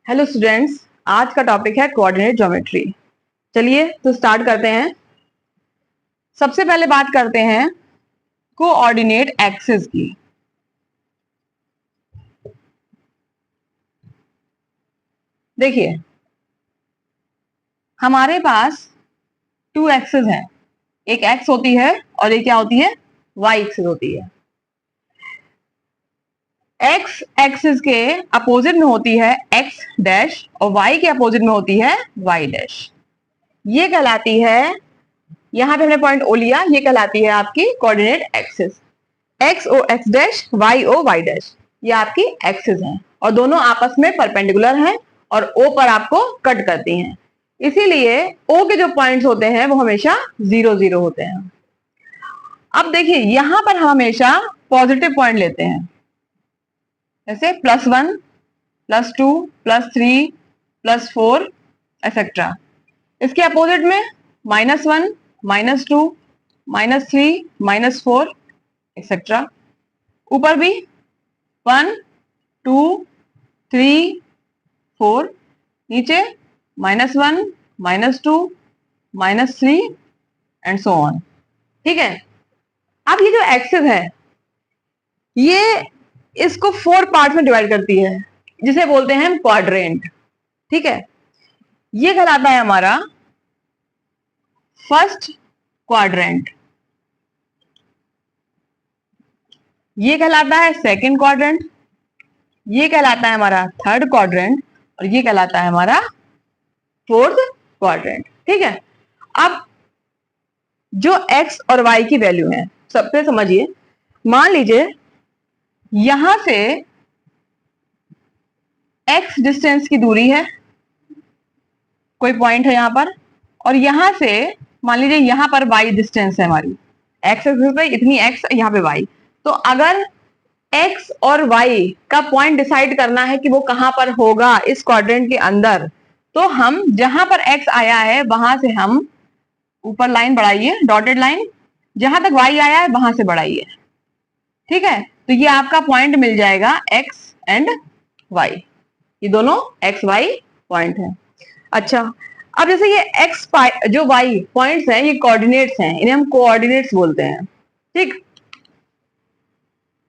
Hello students, आज का topic है कोऑर्डिनेट ज्योमेट्री। चलिए तो स्टार्ट करते हैं। सबसे पहले बात करते हैं कोऑर्डिनेट एक्सिस की। देखिए, हमारे पास टू एक्सिस हैं। एक एक्स होती है और एक क्या होती है, वाई एक्सिस होती है। एक्स एक्सिस के अपोजिट में होती है एक्स डैश और वाई के अपोजिट में होती है वाई डैश। ये कहलाती है, यहां पे हमने पॉइंट ओ लिया, ये कहलाती है आपकी coordinate axis. X O X dash, Y O Y dash, ये आपकी एक्सिस हैं और दोनों आपस में परपेंडिकुलर हैं और ओ पर आपको कट करती हैं। इसीलिए ओ के जो पॉइंट्स होते हैं वो हमेशा 0 0 होते हैं। अब देखिए, यहां पर हम हमेशा पॉजिटिव पॉइंट लेते हैं, जैसे +1 +2 +3 +4 एक्सेट्रा। इसके अपोजिट में -1 -2 -3 -4 एक्सेट्रा। ऊपर भी 1 2 3 4, नीचे -1 -2 -3 एंड सो ऑन। ठीक है। अब ये जो एक्सिस है, ये इसको 4 पार्ट में डिवाइड करती है, जिसे बोलते हैं हम क्वाड्रेंट। ठीक है। ये कहलाता है हमारा फर्स्ट क्वाड्रेंट, ये कहलाता है सेकंड क्वाड्रेंट, ये कहलाता है हमारा थर्ड क्वाड्रेंट और ये कहलाता है हमारा फोर्थ क्वाड्रेंट। ठीक है। अब जो x और y की वैल्यू है, सबसे समझिए। मान लीजिए यहां से x डिस्टेंस की दूरी है, कोई पॉइंट है यहां पर, और यहां से मान लीजिए यहां पर y डिस्टेंस है हमारी, x एक्सिस पे इतनी x, यहां पे y। तो अगर x और y का पॉइंट डिसाइड करना है कि वो कहां पर होगा इस क्वाड्रेंट के अंदर, तो हम जहां पर x आया है वहां से हम ऊपर लाइन बढ़ाइए, डॉटेड लाइन, जहां तक y आया है वहां से बढ़ाइए। ठीक है। तो ये आपका पॉइंट मिल जाएगा x एंड y, ये दोनों x y पॉइंट है। अच्छा, अब जैसे ये x जो y पॉइंट्स हैं, ये कोऑर्डिनेट्स हैं, इन्हें हम कोऑर्डिनेट्स बोलते हैं। ठीक,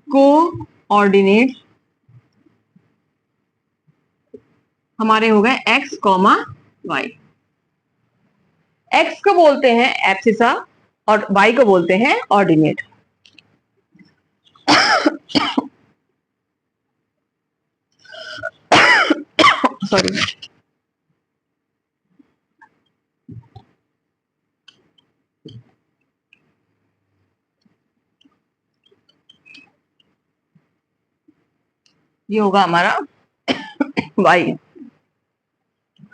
कोऑर्डिनेट्स हमारे हो गए x, y। x को बोलते हैं एब्सिसा और y को बोलते हैं ऑर्डिनेट। सॉरी। ये होगा हमारा y।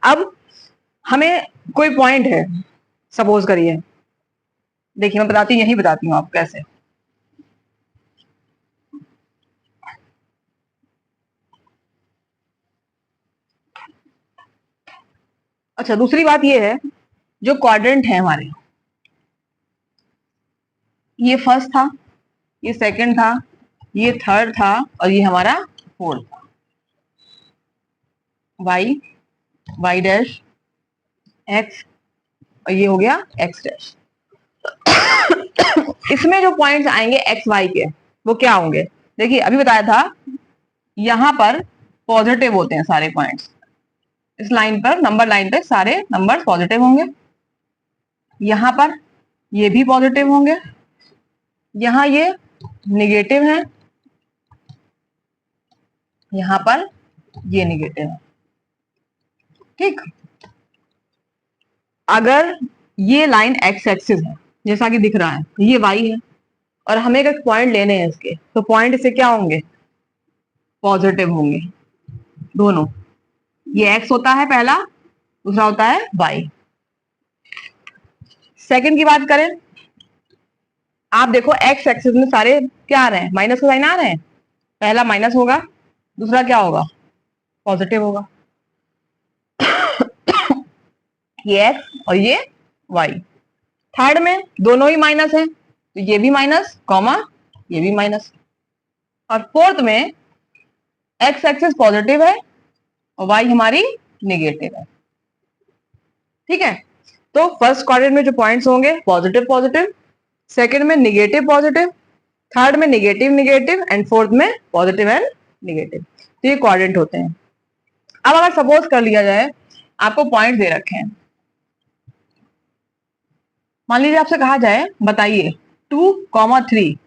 अब हमें कोई पॉइंट है, सपोज करिए, देखिए मैं बताती हूँ, यही बताती हूँ आपको कैसे। अच्छा, दूसरी बात ये है, जो क्वाड्रेंट है हमारे, ये फर्स्ट था, ये सेकंड था, ये थर्ड था और ये हमारा फोर्थ था। वाई, वाई डैश, एक्स और ये हो गया एक्स डैश। इसमें जो पॉइंट्स आएंगे एक्स वाई के, वो क्या होंगे? देखिए अभी बताया था, यहां पर पॉजिटिव होते हैं सारे पॉइंट्स, इस लाइन पर, नंबर लाइन पे सारे नंबर पॉजिटिव होंगे। यहां पर ये भी पॉजिटिव होंगे, यहां ये निगेटिव है, यहां पर ये निगेटिव है। ठीक। अगर ये लाइन एक्स एक्सिस है, जैसा कि दिख रहा है, ये वाई है और हमें एक पॉइंट लेने हैं इसके, तो पॉइंट इससे क्या होंगे? पॉजिटिव होंगे दोनों। ये एक्स होता है पहला, दूसरा होता है वाई। सेकंड की बात करें, आप देखो एक्स एक्सिस में सारे क्या आ रहे हैं? माइनस का साइन आ रहे हैं। पहला माइनस होगा, दूसरा क्या होगा? पॉजिटिव होगा। ये एक्स और ये वाई। थर्ड में दोनों ही माइनस है, तो ये भी माइनस कॉमा ये भी माइनस। और फोर्थ में एक्स एक्सिस पॉजिटिव है और y हमारी नेगेटिव है। ठीक है, तो फर्स्ट क्वाड्रेंट में जो पॉइंट्स होंगे पॉजिटिव पॉजिटिव, सेकंड में नेगेटिव पॉजिटिव, थर्ड में नेगेटिव नेगेटिव एंड फोर्थ में पॉजिटिव एंड नेगेटिव। तो ये क्वाड्रेंट होते हैं। अब अगर सपोज कर लिया जाए आपको पॉइंट दे रखे हैं, मान लीजिए आपसे कहा जाए बताइए 2,3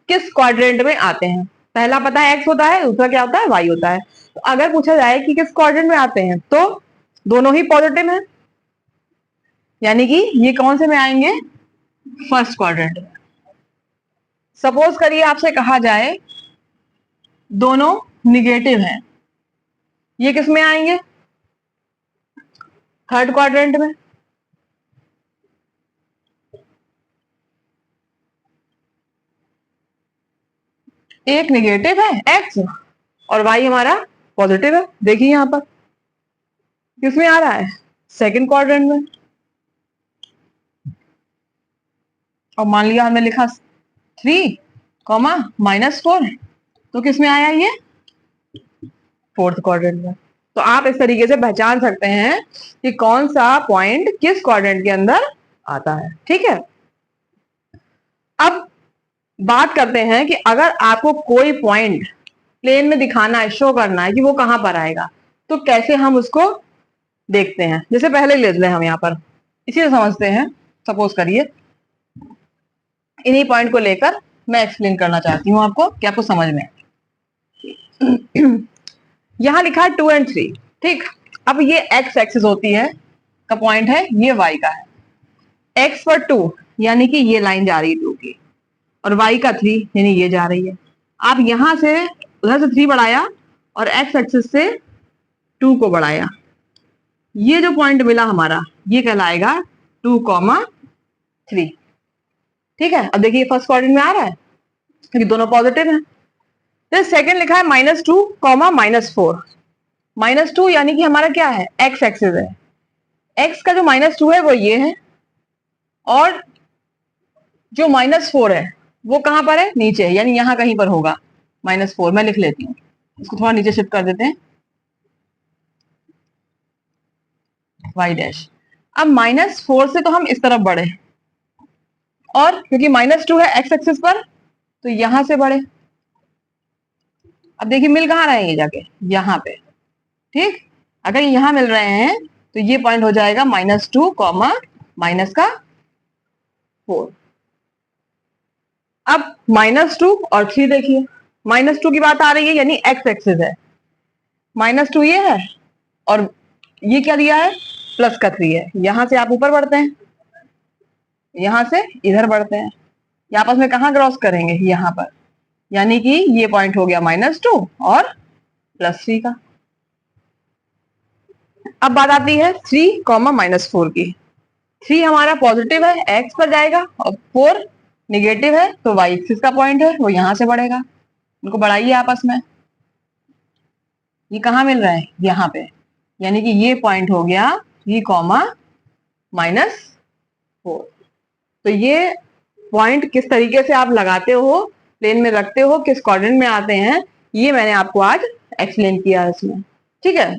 किस क्वाड्रेंट में आते हैं। पहला पता है x होता है, दूसरा क्या होता है y होता है। तो अगर पूछा जाए कि किस क्वाड्रेंट में आते हैं तो दोनों ही पॉजिटिव हैं, यानी कि ये कौन से में आएंगे, फर्स्ट क्वाड्रेंट में। सपोज करिए आपसे कहा जाए दोनों निगेटिव हैं, ये किस में आएंगे, थर्ड क्वाड्रेंट में। एक निगेटिव है x और y हमारा पॉजिटिव है, देखिए यहां पर किसमें आ रहा है, सेकंड क्वाड्रेंट में। और मान लिया हमने लिखा 3,-4 तो किसमें आया ये, फोर्थ क्वाड्रेंट में। तो आप इस तरीके से पहचान सकते हैं कि कौन सा पॉइंट किस क्वाड्रेंट के अंदर आता है। ठीक है, अब बात करते हैं कि अगर आपको कोई पॉइंट प्लेन में दिखाना है, शो करना है कि वो कहां पर आएगा, तो कैसे हम उसको देखते हैं। जैसे पहले ले लें हम यहाँ पर, इसी से समझते हैं। सपोज करिए इन्हीं पॉइंट को लेकर मैं एक्सप्लेन करना चाहती हूँ आपको कि आपको समझ में। यहां लिखा है 2 और 3। ठीक, अब ये x एक्सिस होती है का पॉइंट है, ये y का है। x पर 2 यानी कि ये लाइन जा रही है 2 की, और y का 3 यानी ये जा रही है। आप यहां से उधर से 3 बढ़ाया और x एक्सिस से 2 को बढ़ाया, ये जो पॉइंट मिला हमारा ये कहलाएगा 2,3। ठीक है, अब देखिए फर्स्ट क्वाड्रेंट में आ रहा है क्योंकि दोनों पॉजिटिव हैं। फिर सेकंड लिखा है -2, -4 यानी कि हमारा क्या है, x एक्सिस है। x का जो -2 है वो ये है, और जो -4 है वो कहां पर है, नीचे है, यानी यहां कहीं पर होगा -4। मैं लिख लेती हूँ, इसको थोड़ा नीचे शिफ्ट कर देते हैं, y डैश। अब -4 से तो हम इस तरफ बढ़े, और क्योंकि -2 है x एक्सिस पर तो यहां से बढ़े। अब देखिए मिल कहां रहे हैं ये जाके, यहां पे। ठीक, अगर यहां मिल रहे हैं तो ये पॉइंट हो जाएगा -2, -4। अब -2 और 3 देखिए, -2 की बात आ रही है यानी x एक्सिस है, -2 ये है और ये क्या दिया है, प्लस का 3 है। यहां से आप ऊपर बढ़ते हैं, यहां से इधर बढ़ते हैं, ये आपस में कहां क्रॉस करेंगे, यहां पर, यानी कि ये पॉइंट हो गया -2 और +3 का। अब बात आती है 3, -4 की। 3 हमारा पॉजिटिव है, x पर जाएगा, और 4 निगेटिव है तो y एक्सिस का पॉइंट है, वो यहां से बढ़ेगा। उनको बढ़ाइए आपस में, ये कहां मिल रहा है, यहां पे, यानी कि ये पॉइंट हो गया 3, -4। तो ये पॉइंट किस तरीके से आप लगाते हो, प्लेन में रखते हो, किस क्वाड्रेंट में आते हैं, ये मैंने आपको आज एक्सप्लेन किया है इसमें। ठीक है,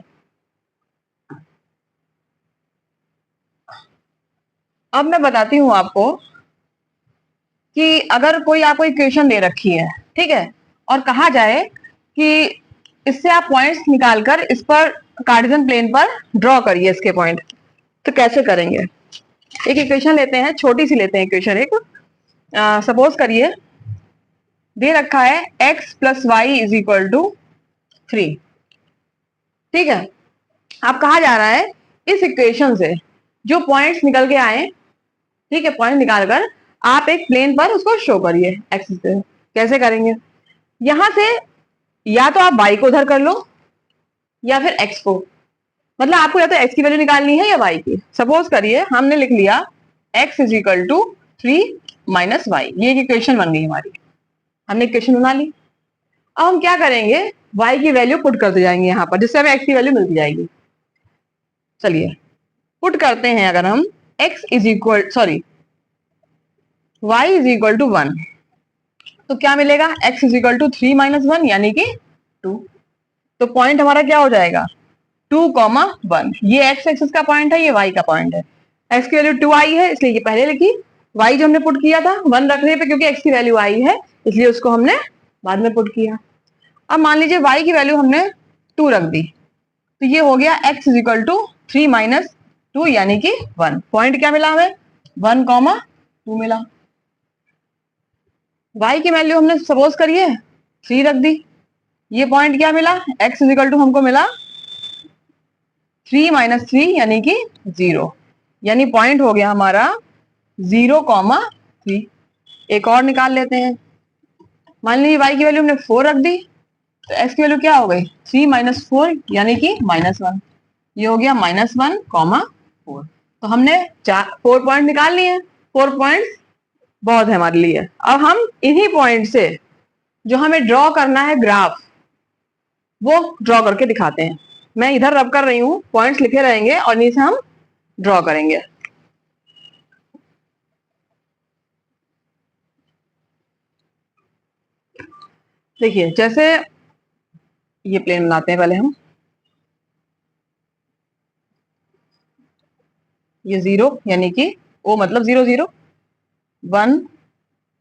अब मैं बताती हूं आपको कि अगर कोई आपको इक्वेशन दे रखी है, ठीक है, और कहा जाए कि इससे आप पॉइंट्स निकालकर इस पर कार्टेशियन प्लेन पर ड्रॉ करिए इसके पॉइंट, तो कैसे करेंगे। एक इक्वेशन लेते हैं, छोटी सी लेते हैं इक्वेशन एक। सपोज करिए दे रखा है x + y = 3। ठीक है, आप कहा जा रहा है इस इक्वेशन से जो पॉइंट्स निकल के आए, ठीक है, पॉइंट निकालकर आप एक प्लेन पर उसको शो करिए एक्सिस पे। कैसे करेंगे, यहां से या तो आप y को उधर कर लो या फिर x को, मतलब आपको या तो x की वैल्यू निकालनी है या y की। सपोज करिए हमने लिख लिया x = 3 - y, ये एक इक्वेशन बन गई हमारी, हमने इक्वेशन बना ली। अब हम क्या करेंगे, y की वैल्यू पुट करते जाएंगे यहाँ पर, जिससे हमें x की वैल्यू मिलती जाएगी। चलिए पुट करते हैं, अगर हम y = 1 तो क्या मिलेगा, x = 3 - 1 यानी कि 2। तो पॉइंट हमारा क्या हो जाएगा 2,1। ये एक्स एक्सिस का पॉइंट है, ये वाई का पॉइंट है। एक्स की वैल्यू 2 आई है इसलिए ये पहले लिखी, वाई जो हमने पुट किया था 1 रखने पे, क्योंकि एक्स की वैल्यू आई है इसलिए उसको हमने बाद में पुट किया। अब मान लीजिए वाई की वैल्यू हमने 2 रख दी, तो ये हो गया x is equal to 3 minus 2 यानी कि 1। पॉइंट क्या मिला हमें 1,2 मिला। y की वैल्यू हमने सपोज करिए 3 रख दी, ये पॉइंट क्या मिला x इज इक्वल टू हमको मिला 3 माइनस 3 यानी कि 0, यानी पॉइंट हो गया हमारा 0,3। एक और निकाल लेते हैं। मान लीजिए y की वैल्यू हमने 4 रख दी, तो x की वैल्यू क्या हो गई 3 माइनस 4 यानी कि -1। ये हो गया -1,4। तो हमने 4 पॉइंट निकाल लिए। 4 पॉइंट्स बहुत है हमारे लिए। अब हम इन्हीं पॉइंट से जो हमें ड्रॉ करना है ग्राफ, वो ड्रॉ करके दिखाते हैं। मैं इधर रब कर रही हूं, पॉइंट्स लिखे रहेंगे और नीचे हम ड्रॉ करेंगे। देखिए जैसे ये प्लेन बनाते हैं पहले हम, ये 0 यानी कि ओ मतलब 0 0, 1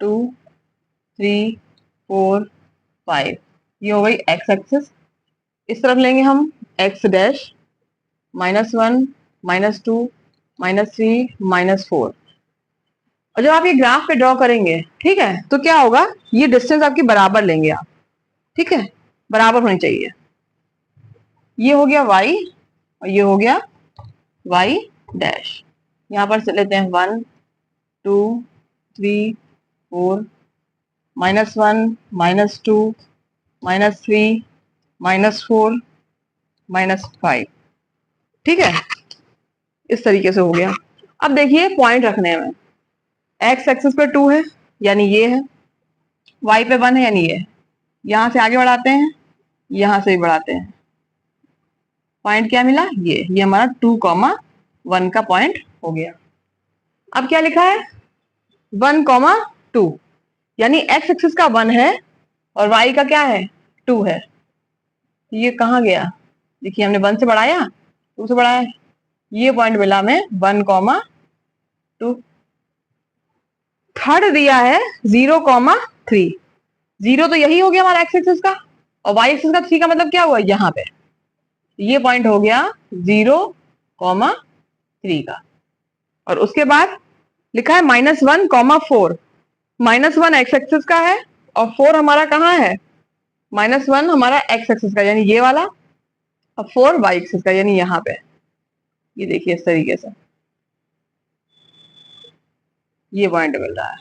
2 3 4 5, ये हो गई एक्स एक्सिस। इस तरफ लेंगे हम एक्स डैश, -1 -2 -3 -4। और जब आप ये ग्राफ पे ड्रॉ करेंगे, ठीक है, तो क्या होगा, ये डिस्टेंस आपकी बराबर लेंगे आप, ठीक है, बराबर होनी चाहिए। ये हो गया y और ये हो गया y डैश। यहां पर से लेते हैं 1 2 3 4 -1 -2 -3 -4 -5, ठीक है, इस तरीके से हो गया। अब देखिए पॉइंट रखने में एक्स एक्सिस पे 2 है यानी ये है, y पे 1 है यानी ये है। यहां से आगे बढ़ाते हैं, यहां से भी बढ़ाते हैं, पॉइंट क्या मिला, ये हमारा 2,1 का पॉइंट हो गया। अब क्या लिखा है 1,2, यानी एक्स एक्सिस का 1 है और y का क्या है 2 है। ये कहाँ गया, देखिए हमने 1 से बढ़ाया 2 से बढ़ाया, ये पॉइंट मिला हमें 1,2। थर्ड दिया है 0,3। 0 तो यही हो गया हमारा एक्स एक्सिस का, और y एक्सिस का 3 का मतलब क्या हुआ यहाँ पे, ये पॉइंट हो गया 0,3 का। और उसके बाद लिखा है -1,4। -1 एक्स एक्सिस का है और 4 हमारा कहाँ है, -1 हमारा एक्स एक्सिस का यानी ये वाला, और 4 वाई एक्सिस का यानी यहाँ पे। ये देखिए इस तरीके से ये पॉइंट मिल रहा है,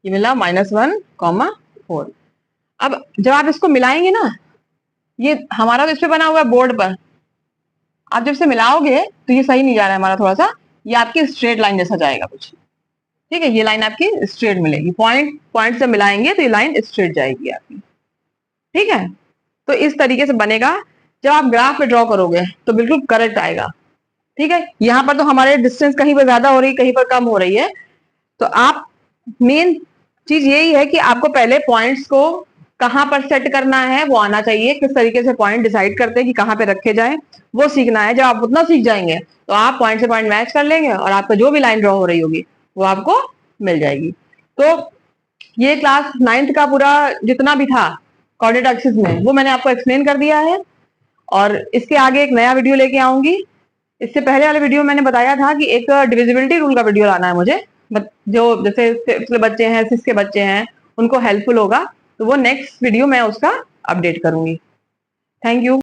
ये मिला -1,4। अब जब आप इसको मिलाएंगे ना, ये हमारा तो इस पे बना हुआ है बोर्ड पर, आप जब से मिलाओगे तो ये सही नहीं जा रहा है हमारा, थोड़ा सा ये आपकी स्ट्रेट लाइन जैसा जाएगा कुछ, ठीक है, ये लाइन आपकी स्ट्रेट मिलेगी। पॉइंट पॉइंट से मिलाएंगे तो ये लाइन स्ट्रेट जाएगी आपकी, ठीक है। तो इस तरीके से बनेगा। जब आप ग्राफ पे ड्रॉ करोगे तो बिल्कुल करेक्ट आएगा, ठीक है। यहाँ पर तो हमारे डिस्टेंस कहीं पर ज्यादा हो रही है, कहीं पर कम हो रही है, तो आप मेन चीज यही है कि आपको पहले पॉइंट्स को कहां पर सेट करना है वो आना चाहिए, किस तरीके से पॉइंट डिसाइड करते हैं कि कहां पे रखे जाएं वो सीखना है। जब आप उतना सीख जाएंगे तो आप पॉइंट से पॉइंट मैच कर लेंगे और आपका जो भी लाइन ड्रॉ हो रही होगी वो आपको मिल जाएगी। तो ये क्लास 9th का पूरा जितना भी था कोऑर्डिनेट एक्सिस में वो मैंने आपको एक्सप्लेन कर दिया है, और इसके आगे एक नया वीडियो लेके आऊंगी। इससे पहले वाले वीडियो में मैंने बताया था कि एक डिविजिबिलिटी रूल का वीडियो लाना है मुझे, जो जैसे फिफ्थ के बच्चे हैं, सिक्स के बच्चे हैं, उनको हेल्पफुल होगा, तो वो नेक्स्ट वीडियो मैं उसका अपडेट करूंगी। Thank you.